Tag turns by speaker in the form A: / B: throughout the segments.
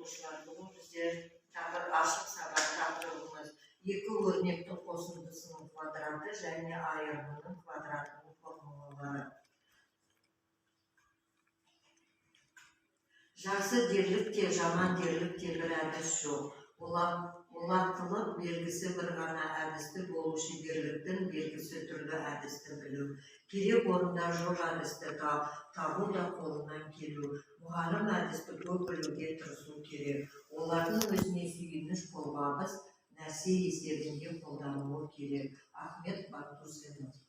A: okuşlar. Bugün bizler aşık sabah taptığımız iki örnekli qo'shindisining kvadrati және ayırmanın kvadratının formulaları. Жақсы дерлік те, жаман дерлік те бір әдіс жоқ. Олақтылық белгісі бір ғана әдісті болушы бірліктің белгісі түрлі әдісті білу. Керек орында жоқ әдісті табу да қолынан келу. Мұғалім әдісті көп білуге тырысу керек. Олардың өзіне сүйеніш қолғабыс нәрсе есебінде қолдануы керек. Ахмет Бактурсынов.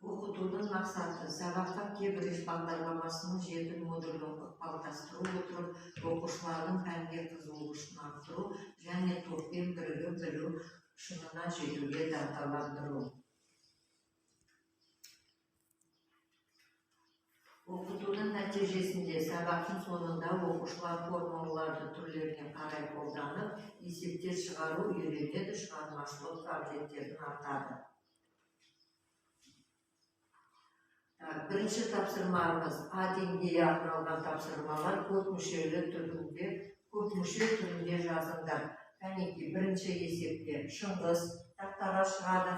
A: Оқытудың мақсаты сабаққа кейбір бағдарламасының жеті модулін қалыптастыру отырып, оқушылардың пәнге қызығушылығын арттыру және топпен бірігіп білу шыңына жетуге дағдыландыру. Оқытудың нәтижесінде сабақтың соңында оқушылар формулаларды түрлеріне қарай қолданып, есептер шығару үйренеді, шығармашылық қабілеттерін артады. Бірінші тапсырмамыз А деңгейі арналған тапсырмалар көп мүшелі түрінде жазыңдар. Кәнеки бірінші есепте Шыңғыс тақтаға шығады.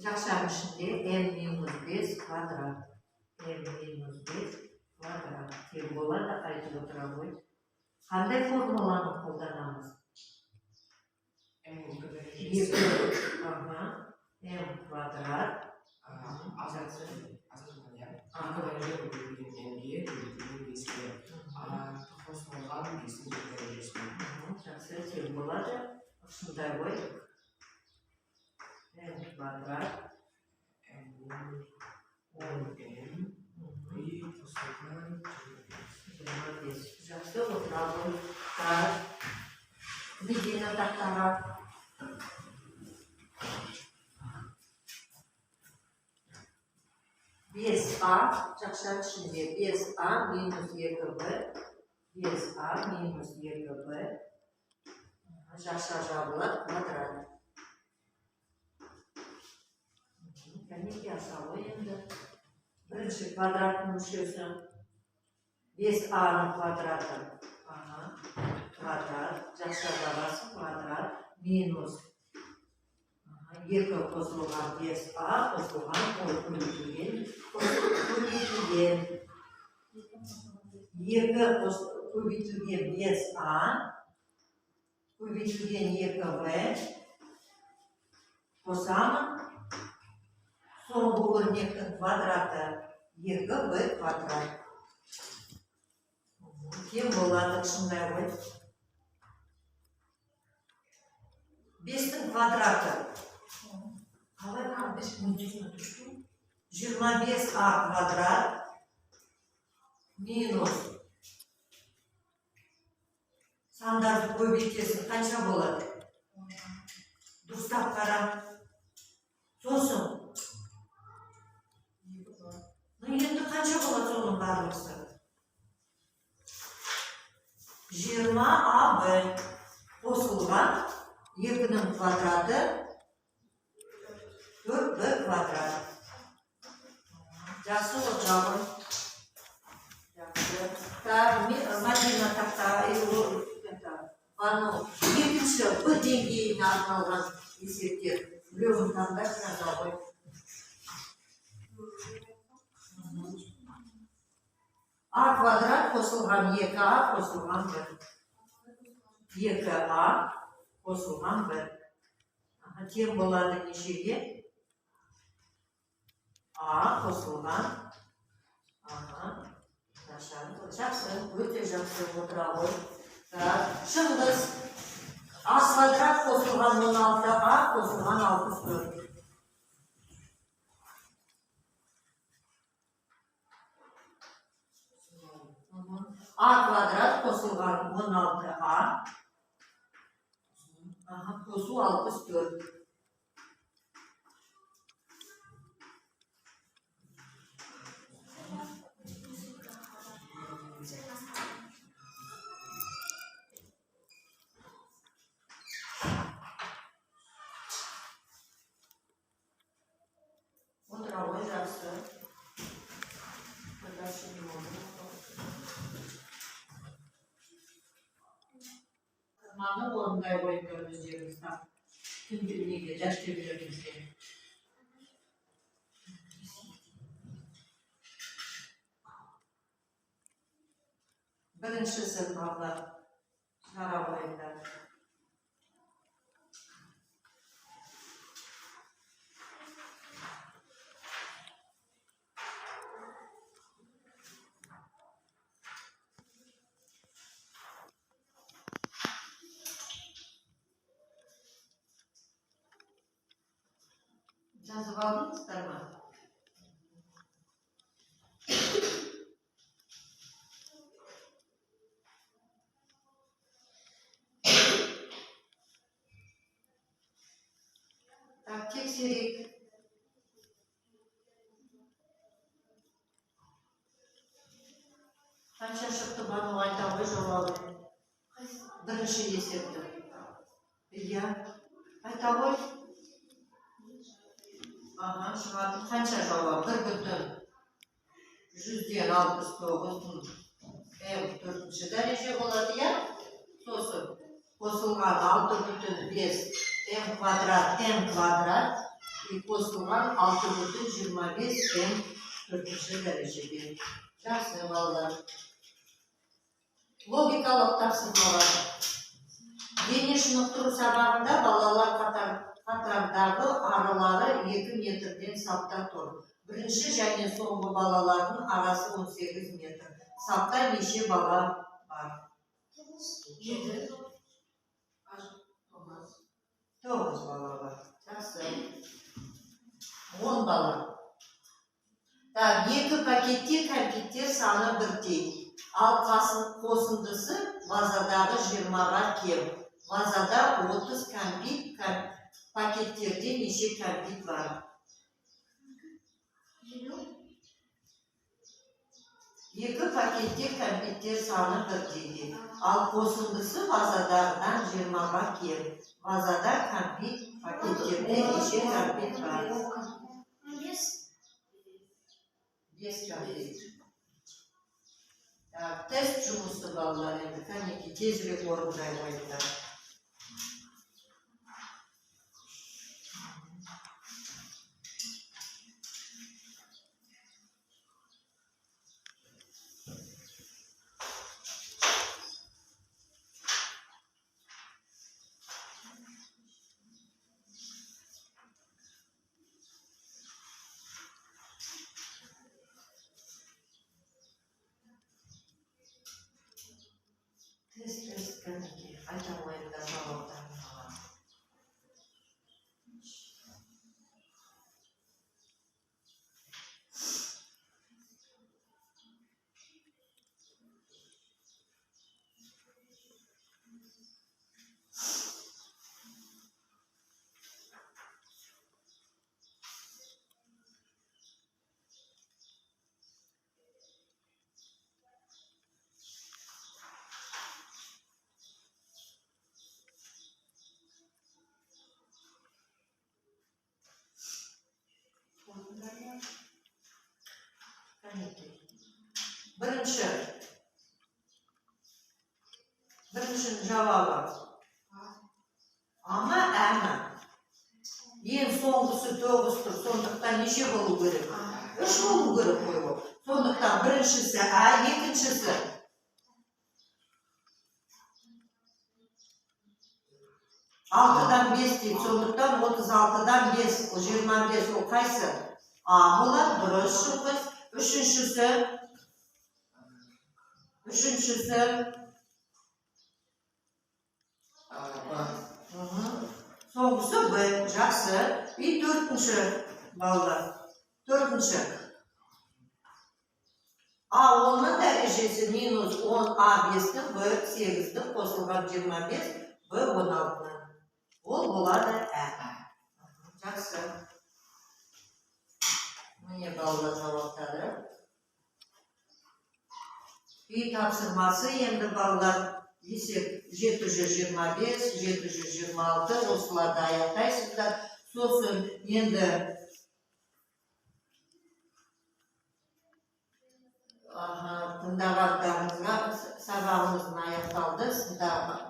A: Жақшаның ішінде n-5 квадрат. n-5 квадрат. Тең болады, айтып отыра ғой. Қандай формуланы қолданамыз? m квадрат жақсы тең болады. Осындай ғой. m квадрат жақсы отыра ғой. Видено тақтаға. Бес А, жақшаның ішінде 5А минус 2Б, 5А минус 2Б, жақша жабылады квадрат. Кәнеки асалы енді. Бірінші квадраттың мүшесі 5А-ның квадраты. Квадрат, жақша жабасы квадрат, минус 2 қосылған 5А, қосылған көбейтілген 2 көбейтілген 5А, көбейтілген 2Б, қосамын, соңғы өрнектің квадраты 2Б квадрат. Тең болады, шындай ғой. 5-тің квадраты. Қалай қандай 25А квадрат минус сандарды көбейтесің қанша болады? Дұрыстап қара. Сосын. Енді қанша болады соның барлықсы? 20АБ қосылған 2-ның квадраты 4Б квадрат. Жақсы отырамын. Мадина тақтаға екінші Б деңгейіне арналған есептер. Біреуін таңдап жаза ғой. А квадрат қосылған 2А қосылған 1. 2А қосылған 1. Тең болады нешеге? А қосылған. Жақсы, өте жақсы отыра ғой. Шыңғыс. А квадрат қосылған 16А қосылған 64. А квадрат қосылған 16А қосу 64. тапқаны орындай қойыңдар өздеріңіз. Күнде неге жас тебелеріңізге. Біріншісі балалар шара қойыңдар. Жазып алдыңыздар ма? Так, тексерейік. Қанша шықты бағу айта ғой жауабы? Бірінші есепті. Иә, айта ғой. Шығады. Қанша жауап? 1,69. М4-ші дәреже болады, иә? Сосын қосылған 6,5 М квадрат и қосылған 6,25 М4-ші дәрежеге. Жақсы балалар. Логикалық тапсырмалар. Дене шынықтыру сабағында балалар қатардағы аралары 2 метрден сапта тұр. Бірінші және соңғы балалардың арасы 18 метр. Сапта неше бала бар? 7. 9 бала бар. Жақсы. 10 бала. Так, 2 пакетте кәмпиттер саны бірдей. Ал қосындысы вазадағы 20-ға кем. Вазада 30 кәмпит, пакеттерде неше кәмпит бар? 2 пакетте кәмпиттер саны бірдей. Ал қосындысы вазадағыдан 20-ға кем. Вазада кәмпит, пакеттерде неше кәмпит бар? 5 кәмпит. Тест жұмысы балалар енді, кәнеки тезірек орындай қойыңдар. Тест кәнеки, айта қойыңдар жауаптарын алам. Біріншінің жауабы. Әмі. Ең соңғысы 9 тұр, сондықтан неше болу керек? 3 болу керек қойып. Сондықтан біріншісі екіншісі. Алтыдан 5 дейді, сондықтан 36-дан 5, 25 ол қайсы? Болады, дұрыс шығыс. Үшіншісі. Соңғысы Б, жақсы. И 4-ші балдар. 4-ші. А10-ның дәрежесі минус 10, А5-дің, Б8-дің қосылған 25, Б16-ның. Ол болады Ә. Жақсы. Міне балдар жауаптары. И тапсырмасы енді балдар. Есеп 725, 726, осыларды аяқтайсыздар. Сосын енді тыңдағандарыңызға сабағымыздың аяқталды.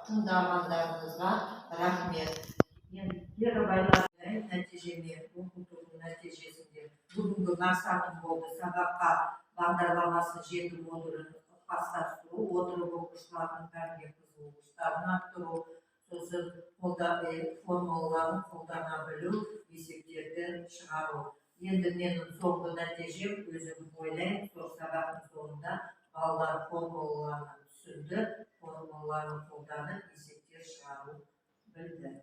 A: Тыңдағандар бүгінгі мақсатым болды сабаққа бағдарламасы 7 модулін қалыптастыру, отырып оқушылардың пәнге қызығушылықтарын арттыру, сосын формулаларын қолдана білу, есептерді шығару. Енді менің соңғы нәтижем өзім ойлаймын, сол сабақтың соңында балалар формулаларын түсінді, формулаларын қолданып есептер шығару білді.